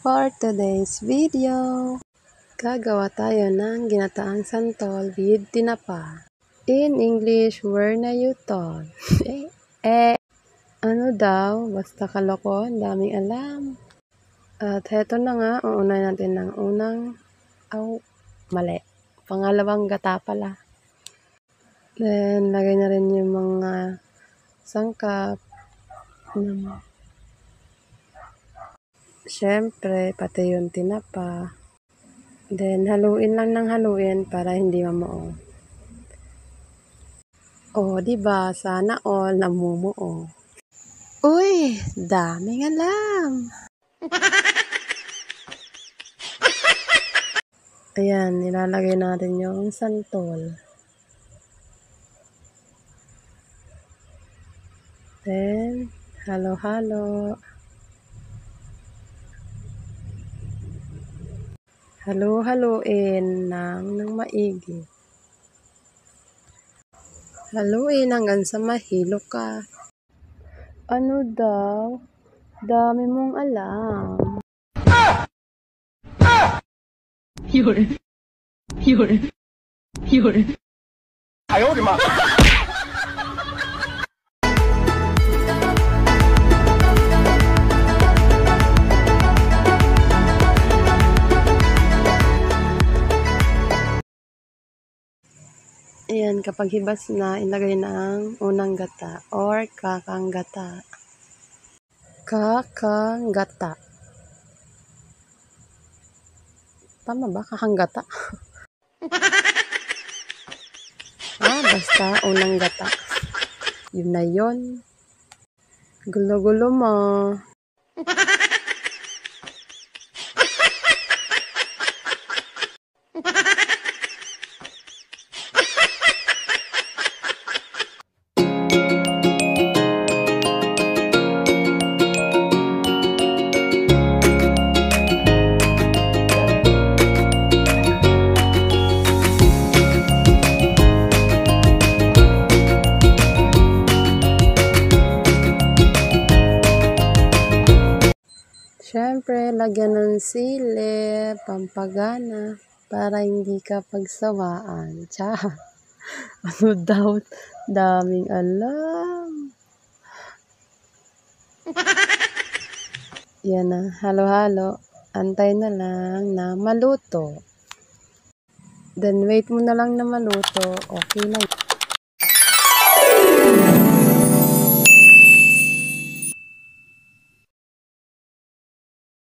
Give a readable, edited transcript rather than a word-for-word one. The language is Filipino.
For today's video, gagawa tayo ng ginataang santol with tinapa. In English, where na you tol? Ano daw? Basta kaloko, daming alam. At heto na nga, uunahin natin ng pangalawang gata pala. Then, lagay na rin yung mga sangkap. Siyempre, pati yung tinapa. Then, haluin lang ng haluin para hindi mamuo. Diba? Sana all namumuo. Uy! Daming alam! Ayan, nilalagay natin yung santol. Then, halo-halo. Halo-haloin ng maigi. Haluin hanggang sa mahilo ka. Ano daw? Dami mong alam. Yun. Ayaw, di ba? Ayan, kapag hibas na, ilagay na ang unang gata or kakang gata. Kakang gata. Tama ba? Kakang gata? Basta unang gata. Yun na yun. Gulo-gulo mo. Siyempre, lagyan ng sili, pampagana, para hindi ka pagsawaan. Ano daw? Daming alam. Yan na, halo-halo. Antay na lang na maluto. Then, wait mo na lang na maluto. Okay na.